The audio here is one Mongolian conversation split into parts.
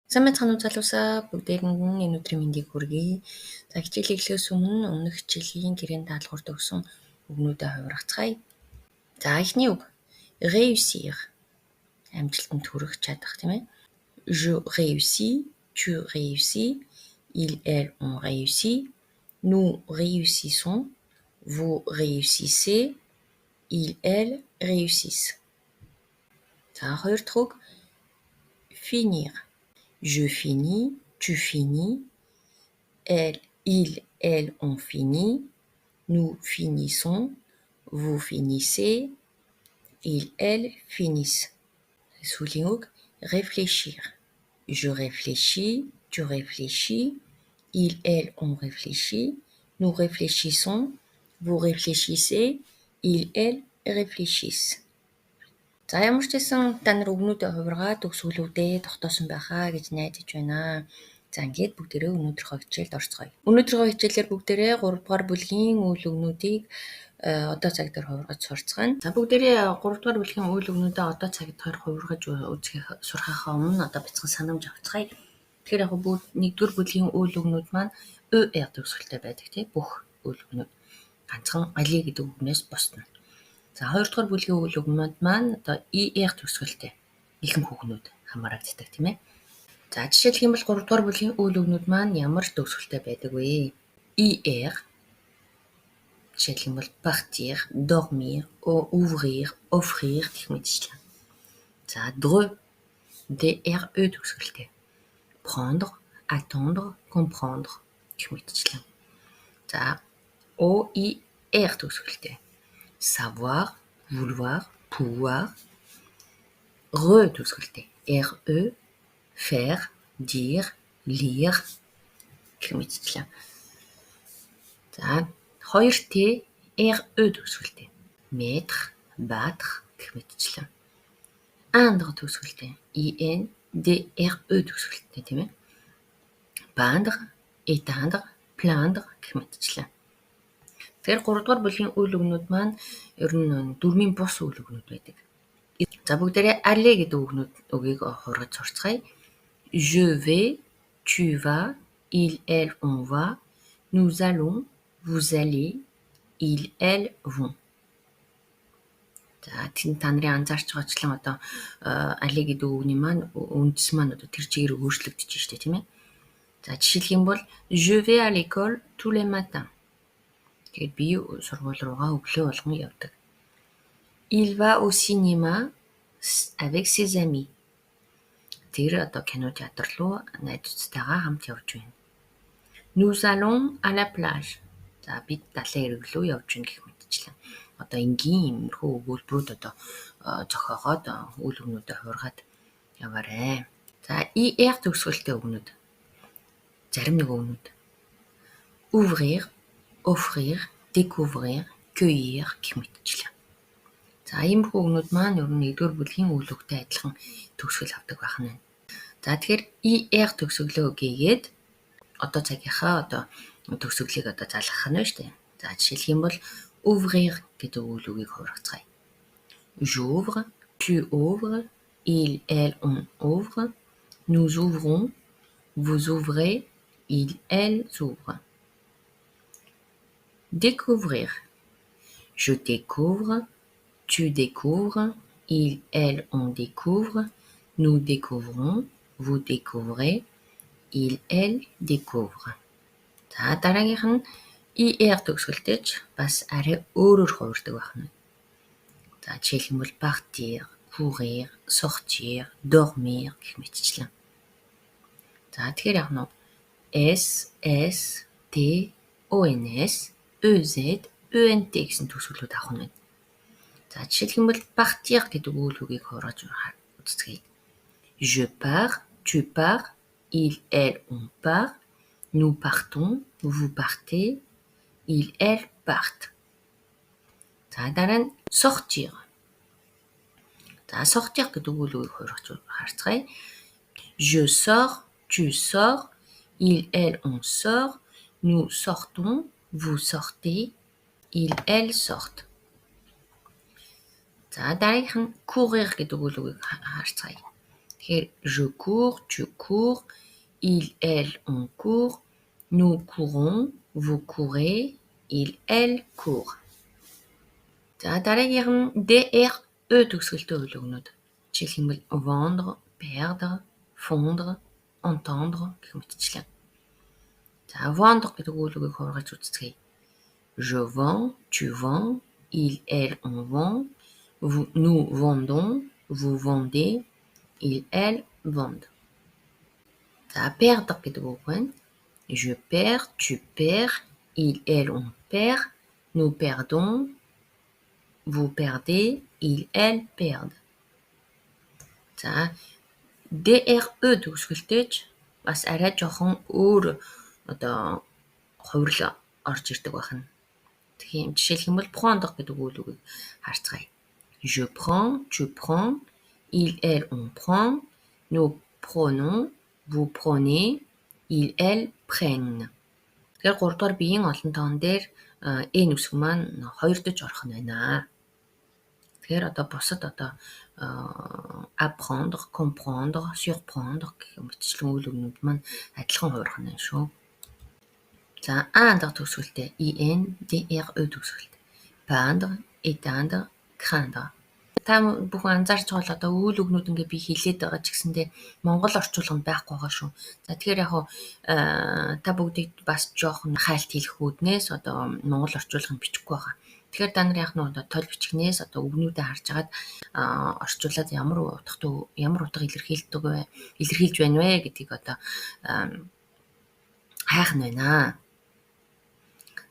Сайн байцгаана уу залуусаа бүгдээрэнд нь энэ өдрийн мэндийг хүргэе. За хичээл эхлэхээс өмнө өмнөх хичээлийн гэрээний даалгаварт өгсөн үгнүүдэд хувиргацгаая. За эхний үг réussir амжилтанд хүрэх чадах тийм ээ. Je réussis, tu réussis, il elle on réussit, nous réussissons, vous réussissez, il elle réussissent. За хоёр дахь үг finir. Je finis, tu finis, elle, il, elle ont fini, nous finissons, vous finissez, il, elle finissent. Sous-ligne ook, réfléchir. Je réfléchis, tu réfléchis, il, elle ont réfléchi, nous réfléchissons, vous réfléchissez, il, elle réfléchissent. За ямар ч гэсэн та нар үгнүүдэд хувиргаад төгсгөлүүдэд тогтоосон байхаа гэж найдаж байна. За ингээд бүгдээрээ өнөөдрийнхөө хичээлд орцгоё. Өнөөдрийнхөө хичээлээр бүгдээрээ 3 дугаар бүлгийн үйл өгнүүдийг одоо цаг дээр хувиргаж сурцгаана. За бүгдээрээ 3 дугаар бүлгийн үйл өгнүүдэд одоо цаг дээр хувиргаж үзэх сурахаа өмнө одоо бяцхан санамж авцгаая. Тэгэхээр яг бүгд 1-р бүлгийн үйл өгнүүд маань ER төгсгөлтэй байдаг тийм бүх үйл өгнүүд. Ганцхан али гэдэг үгнээс босдно. За 2 дугаар бүлгийн үйл өгнүүд маань одоо ER төгсгөлтэй ихэнх үгнүүд хамаарагддаг тийм ээ. За жишээлх юм бол 3 дугаар бүлгийн үйл өгнүүд маань ямар төгсгөлтэй байдаг вэ? ER жишээлх юм бол partir, dormir, ouvrir, offrir гэх мэтчлэн. За DRE төгсгөлтэй. Prendre, attendre, comprendre гэх мэтчлэн. За OIR төгсгөлтэй. Savoir, vouloir, pouvoir. Төгсгөлтэй. RE, faire, dire, lire гэх мэтчлэн. За 2T RE төгсгөлтэй. Mettre, battre гэх мэтчлэн. Андр төгсгөлтэй. INDRE төгсгөлтэй тийм ээ. Peindre, éteindre, plaindre гэх мэтчлэн. Тэгэхээр 3 дугаар бүлгийн үйл өгнүүд маань ер нь дөрмийн бус үйл өгнүүд байдаг. За бүгдээрээ aller гэдэг үгийг хургаж сурцгаая. Je vais, tu vas, il, elle, on va, nous allons, vous allez, il, elle, vont. За та нарын анзаарч байгаачлан одоо aller гэдэг үгний маань үндэс маань одоо тэр чигээр өөрчлөгдөж штэ тийм ээ. За жишээлх юм бол je vais à l'école tous les matins. Тэгээд би сургууль руугаа өглөө болгон явдаг. Il va au cinéma avec ses amis. Тэр одоо кино театр руу найзуудтайгаа хамт явж байна. Nous allons à la plage. За бид далайн эрэг рүү явж байна гэх мэтчлэн. Одоо энгийн иймэрхүү өгүүлбэрүүд одоо зохиогоод үйл өгнүүдэд хувиргаад яваарэ. За ER төгсгөлтэй өгнүүд. Зарим нэг өгнүүд. Ouvrir, offrir, découvrir, cueillir гэх мэтчлэн. За иймэрхүү өгнүүд маань ер нь 1-р бүлгийн үйл өгтэй адилхан төгсгөл авдаг байх нь. За тэгэхээр ER төгсгөлөө гээгээд одоо цагийнхаа одоо төгсгөлийг одоо залгах нь байна шүү дээ. За жишээлх юм бол ouvrir гэдэг үйл үгийг хувиргацгаая. J'ouvre, tu ouvres, il, elle, on ouvre, nous ouvrons, vous ouvrez, il, elle ouvre. Découvrir. Je découvre, tu découvres, il, elle, on découvre, nous découvrons, vous découvrez, il, elle découvre. За дараагийнх нь ER төгсгөлтэй ч бас арай өөрөөр хувирдаг байна. За жишээлх юм бол partir, courir, sortir, dormir гэх мэтчлэн. За тэгэхээр яг нь S, S, T, ONS, EZ, ENT гэсэн төгсгөлүүд авах нь байна. За жишээлх юм бол partir гэдэг үйл үгийг хувиргаж үзцгээе. Je pars, tu pars, il, elle, on part, nous partons, vous partez, il, elle partent. За дараа нь sortir. За sortir гэдэг үйл үгийг хувиргаж харцгаая. Je sors, tu sors, il, elle, on sort, nous sortons, vous sortez, il, elle sortent. За дараагийнх нь courir гэдэг үйл үгийг харцгаая. Тэгэхээр je cours, tu cours, il, elle, on court, nous courons, vous courez, il, elle court. За дараагийнх нь DR төгсгөлтэй үйл өгнүүд. Жишээлбэл vendre, perdre, fondre, entendre гэх мэтчлэн. За vendre гэдэг үйл үгийг хургаж үзцгээе. Je vends, tu vends, il, elle, on vend, nous vendons, vous vendez, il, elle, vendent. За perdre гэдэг үг байна. Je perds, tu perds, il, elle, on perd, nous perdons, vous perdez, il, elle, perdent. За DRE төгсгөлтэйч бас арай жоохон өөр одоо хувирал орж ирдэг байна. Тийм жишээлбэл prendre гэдэг үйл үгийг харцгаая. Je prends, tu prends, il, elle, on prend, nous prenons, vous prenez, il, elle, prennent. Тэгэхээр 3 дугаар биеийн олон тоон дээр нүсг маань 2 дэж орох нь байна. Тэгэхээр одоо бусад одоо apprendre, comprendre, surprendre гэх мэтчлэн үйл өгнүүд маань адилхан хуурах нь шүү. За андр төгсгөлтэй IN, DRE төгсгөлтэй. Peindre, éteindre, craindre. Та бүхэн анзаарч байгаа л одоо үйл өгнүүд ингээ би хэлээд байгаа ч гэсэндээ монгол орчуулга байхгүй байгаа шүү. За тэгэхээр яг та бүгдийг бас жоохон хайлт хэлэх үүднээс одоо монгол орчуулгыг бичихгүй байгаа. Тэгэхээр та нар яг нь одоо тойл бичгнээс одоо үгнүүдээ харж агаад орчуулад ямар утга илэрхийлж байна вэ гэдгийг одоо хайх нь байна.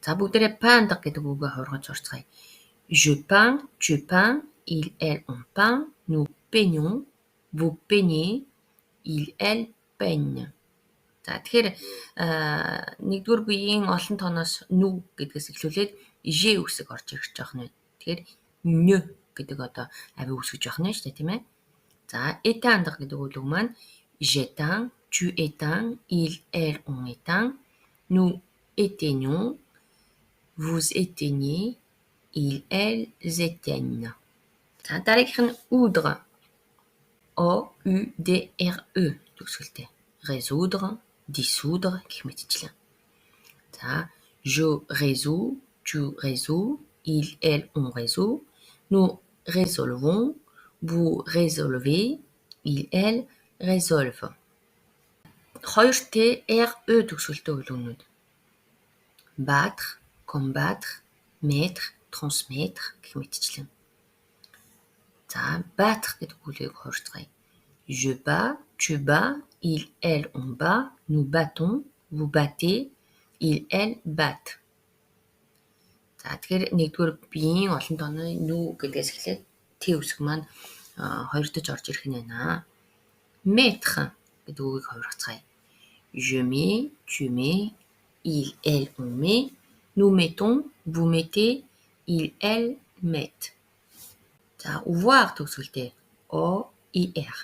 За бүгдээрээ peindre гэдэг үгээ хургаж урцгаая. Je peins, tu peins, il, elle, on peint, nous peignons, vous peignez, il, elle, peigne. За тэгэхээр нэгдүгээр биеийн олон тооноос nous гэдгээс эхлүүлээд je үсэг орж ирж байгаа нь. Тэгэхээр ne гэдэг одоо ави үсгэж байгаа нь шүү дээ, тийм ээ. За éteindre гэдэг үйл үг маань j'éteins, tu éteins, il, elle, on éteint, nous éteignons, vous éteignez, ils, elles éteignent. За дараагийнх нь oudre. OUDRE төгсгөлтэй. Résoudre, dissoudre гэх мэтчлэн. За je résous, tu résous, il, elle, on résout, nous résolvons, vous résolvez, il, elle résolvent. 2 TRE төгсгөлтэй үйл өгнүүд. Battre, combattre, mettre, transmettre гэх мэтчлэн. За battre гэдэг үгийг хуурцгаая. Je bats, tu bats, il, elle, on bat, nous battons, vous battez, il, elle battent. За тэгэхээр нэгдүгээр биеийн олон тооны нү гэдгээс эхлээд Т үсэг маань 2 дэж орж ирэх нь байна. Mettre гэдэг үгийг хуурцгаая. Je mets, tu mets, il, elle, on met, nous mettons, vous mettez, il, elle mettent. За voir төгсгөлтэй OIR.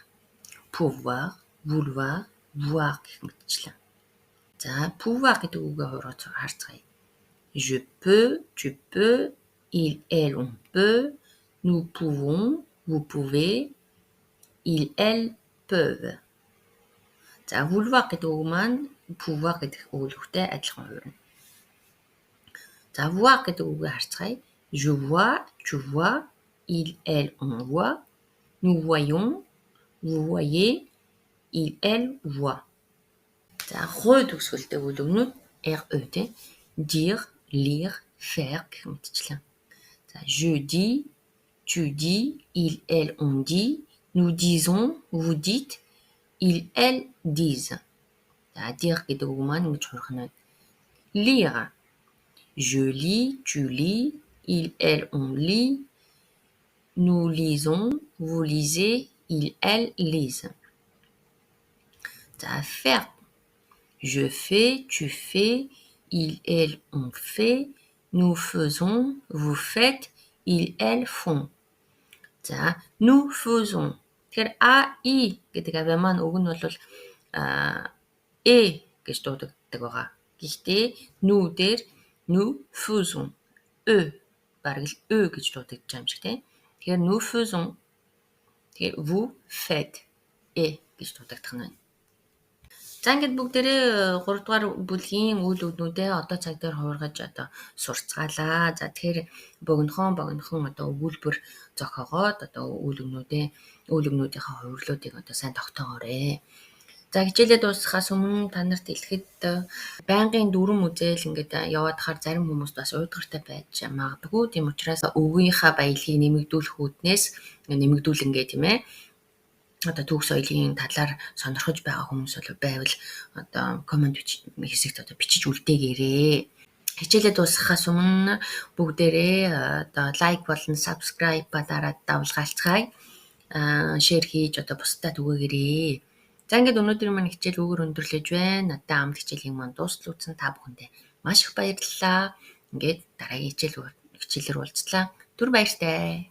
Pouvoir, vouloir, voir гэх мэтчлэн. За pouvoir гэдэг үгээ хургаж харцгаая. Je peux, tu peux, il, elle, on peut, nous pouvons, vous pouvez, il, elle peuvent. За vouloir гэдэг үг маань pouvoir гэдэг үгтэй адилхан хуурна. За voir гэдэг үгээ харцгаая. Je vois, tu vois, il, elle, on voit, nous voyons, vous voyez, il, elle voit. За хой төгсгөлтэй үйл өгнүүд RE-тэй dire, lire, faire гэх мэтчлэн. За je dis, tu dis, il, elle, on dit, nous disons, vous dites, il, elle disent. За dire гэдэг үг маань ингэж хурах нь. Lire. Je lis, tu lis, il, elle, on lit, nous lisons, vous lisez, il, elle lisent. Ça faire. Je fais, tu fais, il, elle, on fait, nous faisons, vous faites, il, elles font. За nous faisons. Тэгэхээр I гэдэг ави маань үг нь бол гэж дуудагддаг байгаа. Гэхдээ nous дээр nous faisons. Бараг л гэж дуудагдаж байгаа юм шиг тийм. Тэгэхээр nous faisons. Тэгэхээр vous faites. гэж дуудагдах нь байна. За ингээд бүгдээрээ 3 дугаар бүлгийн үйл өгнүүдээ одоо цаг дээр хуургаж одоо сурцгаалаа. За тэгэхээр богинохон одоо өгүүлбэр зохиогоод одоо үйл өгнүүдийнхээ хувирлуудыг одоо сайн тогтоогоорой. За хичээлээ дуусгахаас өмнө та нарт хэлэхэд байнгын дүрм үзэл ингээд яваад хахаар зарим хүмүүс бас уйдгартай байж магадгүй. Тийм учраас өвгийнхаа баялагийг нэмэгдүүлэх үүднээс нэмэгдүүлэнгээ тийм ээ. Одоо түүх соёлын талаар сонирхож байгаа хүмүүс байвал одоо комент хэсэгт одоо бичиж үлдээгээрээ. Хичээлээ дуусгахаас өмнө бүгдээрээ одоо лайк болон subscribe дараад давлгаалцгаая. Шеэр хийж одоо бусдад түгээгээрээ. За ингээд өнөөдрийн маань хичээл өгөр өндөрлөж байна. Надад амт хичээлийн маань дуустал үзсэн та бүхэндээ маш их баярлалаа. Ингээд дараагийн хичээлээр уулзлаа. Түр баяртай.